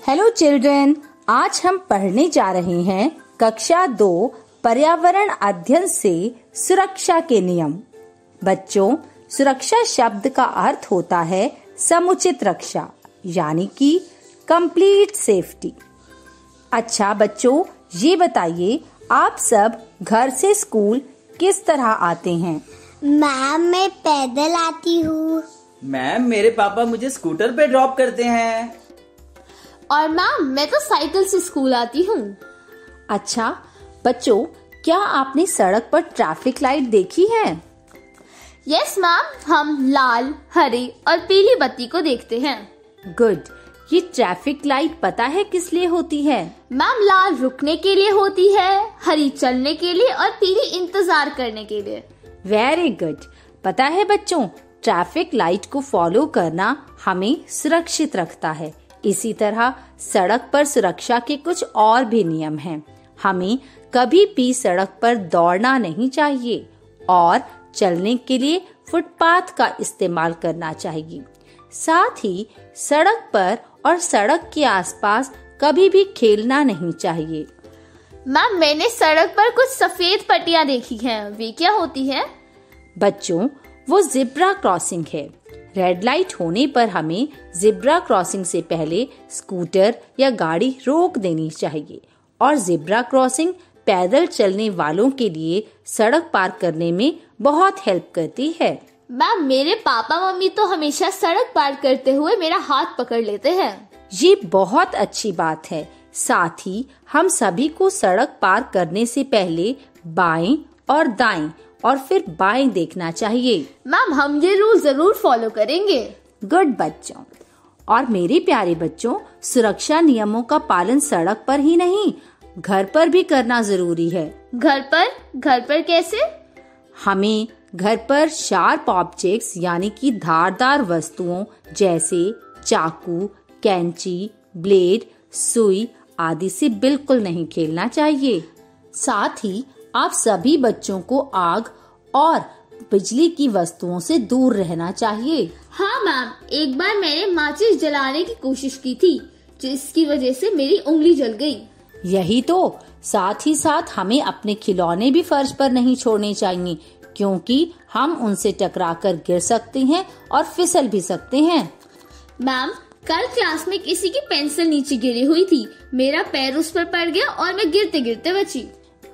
Hello children, आज हम पढ़ने जा रहे हैं कक्षा 2 पर्यावरण अध्ययन से सुरक्षा के नियम। बच्चों, सुरक्षा शब्द का अर्थ होता है समुचित रक्षा, यानी कि कंप्लीट सेफ्टी। अच्छा बच्चों, ये बताइए आप सब घर से स्कूल किस तरह आते हैं? मैम, मैं पैदल आती हूँ। मैम, मेरे पापा मुझे स्कूटर पे ड्रॉप करते हैं। और मैम, मैं तो साइकिल से स्कूल आती हूँ। अच्छा बच्चों, क्या आपने सड़क पर ट्रैफिक लाइट देखी है? यस मैम, हम लाल, हरी और पीली बत्ती को देखते हैं। गुड। ये ट्रैफिक लाइट पता है किस लिए होती है? मैम, लाल रुकने के लिए होती है, हरी चलने के लिए और पीली इंतजार करने के लिए। Very good. पता है बच्चों, ट्रैफिक लाइट को फॉलो करना हमें सुरक्षित रखता है। इसी तरह सड़क पर सुरक्षा के कुछ और भी नियम हैं। हमें कभी भी सड़क पर दौड़ना नहीं चाहिए और चलने के लिए फुटपाथ का इस्तेमाल करना चाहिए। साथ ही सड़क पर और सड़क के आसपास कभी भी खेलना नहीं चाहिए। मैम, मैंने सड़क पर कुछ सफेद पट्टियां देखी हैं, वे क्या होती है? बच्चों, वो जिब्रा क्रॉसिंग है। रेड लाइट होने पर हमें जिब्रा क्रॉसिंग से पहले स्कूटर या गाड़ी रोक देनी चाहिए और जिब्रा क्रॉसिंग पैदल चलने वालों के लिए सड़क पार करने में बहुत हेल्प करती है। मैम, मेरे पापा मम्मी तो हमेशा सड़क पार करते हुए मेरा हाथ पकड़ लेते हैं। ये बहुत अच्छी बात है। साथ ही हम सभी को सड़क पार करने से पहले बाएं और दाएं और फिर बाएं देखना चाहिए। मैम, हम ये रूल जरूर फॉलो करेंगे। गुड बच्चों। और मेरे प्यारे बच्चों, सुरक्षा नियमों का पालन सड़क पर ही नहीं, घर पर भी करना जरूरी है। घर पर कैसे? हमें घर पर शार्प ऑब्जेक्ट्स यानी कि धारदार वस्तुओं जैसे चाकू, कैंची, ब्लेड, सुई आदि से बिल्कुल नहीं खेलना चाहिए। साथ ही आप सभी बच्चों को आग और बिजली की वस्तुओं से दूर रहना चाहिए। हाँ मैम, एक बार मैंने माचिस जलाने की कोशिश की थी, जिसकी वजह से मेरी उंगली जल गई। यही तो। साथ ही साथ हमें अपने खिलौने भी फर्श पर नहीं छोड़ने चाहिए, क्योंकि हम उनसे टकराकर गिर सकते हैं और फिसल भी सकते हैं। मैम, कल क्लास में किसी की पेंसिल नीचे गिरी हुई थी, मेरा पैर उस पर पड़ गया और मैं गिरते गिरते बची।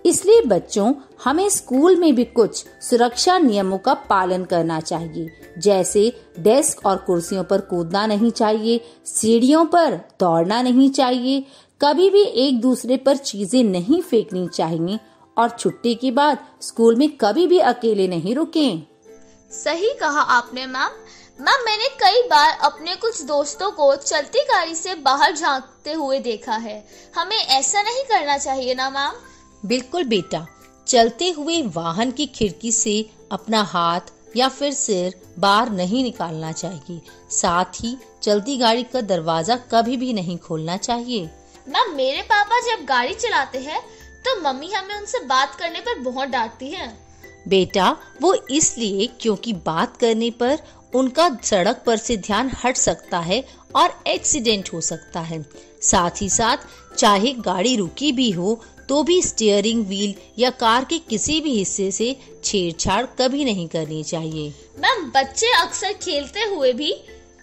इसलिए बच्चों, हमें स्कूल में भी कुछ सुरक्षा नियमों का पालन करना चाहिए, जैसे डेस्क और कुर्सियों पर कूदना नहीं चाहिए, सीढ़ियों पर दौड़ना नहीं चाहिए, कभी भी एक दूसरे पर चीजें नहीं फेंकनी चाहिए और छुट्टी के बाद स्कूल में कभी भी अकेले नहीं रुकें। सही कहा आपने मैम। मैम, मैंने कई बार अपने कुछ दोस्तों को चलती गाड़ी से बाहर झांकते हुए देखा है। हमें ऐसा नहीं करना चाहिए ना मैम? बिल्कुल बेटा, चलते हुए वाहन की खिड़की से अपना हाथ या फिर सिर बाहर नहीं निकालना चाहिए। साथ ही चलती गाड़ी का दरवाजा कभी भी नहीं खोलना चाहिए। मैम, मेरे पापा जब गाड़ी चलाते हैं तो मम्मी हमें उनसे बात करने पर बहुत डांटती हैं। बेटा, वो इसलिए क्योंकि बात करने पर उनका सड़क पर से ध्यान हट सकता है और एक्सीडेंट हो सकता है। साथ ही साथ चाहे गाड़ी रुकी भी हो तो भी स्टीयरिंग व्हील या कार के किसी भी हिस्से से छेड़छाड़ कभी नहीं करनी चाहिए। मैम, बच्चे अक्सर खेलते हुए भी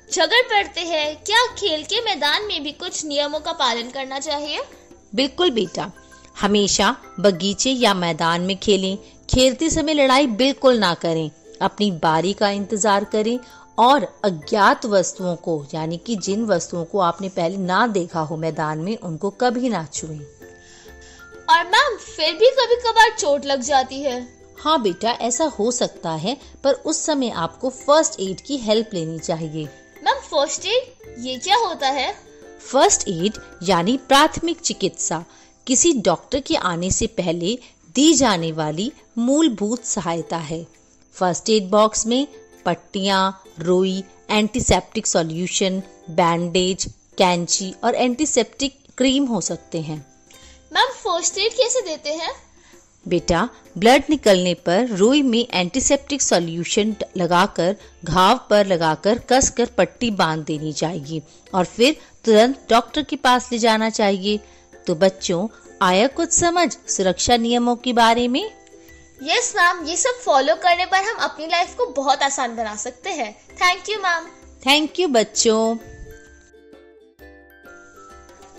झगड़ पड़ते हैं, क्या खेल के मैदान में भी कुछ नियमों का पालन करना चाहिए? बिल्कुल बेटा, हमेशा बगीचे या मैदान में खेलें। खेलते समय लड़ाई बिल्कुल ना करें, अपनी बारी का इंतजार करें और अज्ञात वस्तुओं को, यानी कि जिन वस्तुओं को आपने पहले ना देखा हो मैदान में, उनको कभी ना छुएं। और मैम, फिर भी कभी कभार चोट लग जाती है। हाँ बेटा, ऐसा हो सकता है, पर उस समय आपको फर्स्ट एड की हेल्प लेनी चाहिए। मैम, फर्स्ट एड ये क्या होता है? फर्स्ट एड यानी प्राथमिक चिकित्सा किसी डॉक्टर के आने से पहले दी जाने वाली मूलभूत सहायता है। फर्स्ट एड बॉक्स में पट्टियां, रुई, एंटीसेप्टिक सॉल्यूशन, बैंडेज, कैंची और एंटीसेप्टिक क्रीम हो सकते हैं। मैम, फर्स्ट एड कैसे देते हैं? बेटा, ब्लड निकलने पर रुई में एंटीसेप्टिक सॉल्यूशन लगाकर घाव पर लगाकर कसकर पट्टी बांध देनी चाहिए और फिर तुरंत डॉक्टर के पास ले जाना चाहिए। तो बच्चों, आया कुछ समझ सुरक्षा नियमों के बारे में? यस मैम, ये सब फॉलो करने पर हम अपनी लाइफ को बहुत आसान बना सकते हैं। Thank you ma'am. Thank you बच्चों।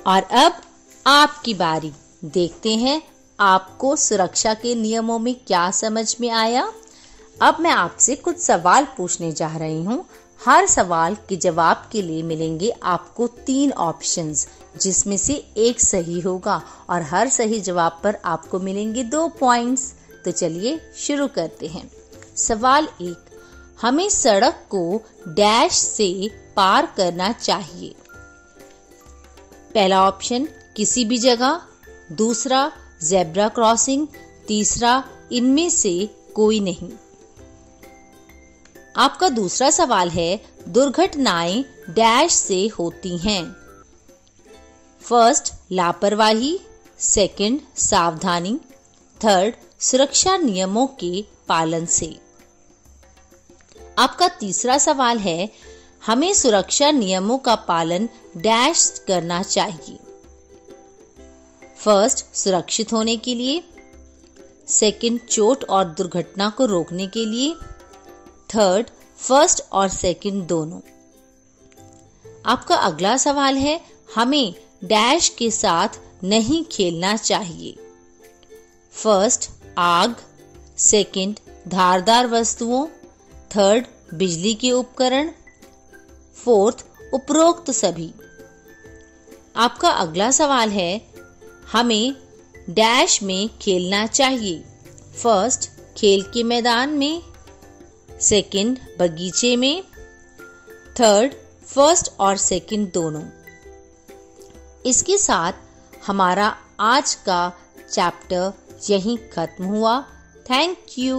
और अब आपकी बारी। देखते हैं आपको सुरक्षा के नियमों में क्या समझ में आया। अब मैं आपसे कुछ सवाल पूछने जा रही हूँ। हर सवाल के जवाब के लिए मिलेंगे आपको 3 ऑप्शंस, जिसमें से एक सही होगा और हर सही जवाब पर आपको मिलेंगे 2 पॉइंट्स। तो चलिए शुरू करते हैं। सवाल 1, हमें सड़क को डैश से पार करना चाहिए। पहला ऑप्शन, किसी भी जगह। दूसरा, ज़ेब्रा क्रॉसिंग। तीसरा, इनमें से कोई नहीं। आपका दूसरा सवाल है, दुर्घटनाएं डैश से होती हैं। फर्स्ट, लापरवाही। सेकंड, सावधानी। थर्ड, सुरक्षा नियमों के पालन से। आपका तीसरा सवाल है, हमें सुरक्षा नियमों का पालन डैश करना चाहिए। फर्स्ट, सुरक्षित होने के लिए। सेकंड, चोट और दुर्घटना को रोकने के लिए। थर्ड, फर्स्ट और सेकंड दोनों। आपका अगला सवाल है, हमें डैश के साथ नहीं खेलना चाहिए। फर्स्ट, आग। सेकंड, धारदार वस्तुओं। थर्ड, बिजली के उपकरण। फोर्थ, उपरोक्त सभी। आपका अगला सवाल है, हमें डैश में खेलना चाहिए। फर्स्ट, खेल के मैदान में। सेकंड, बगीचे में। थर्ड, फर्स्ट और सेकंड दोनों। इसके साथ हमारा आज का चैप्टर यहीं खत्म हुआ। Thank you.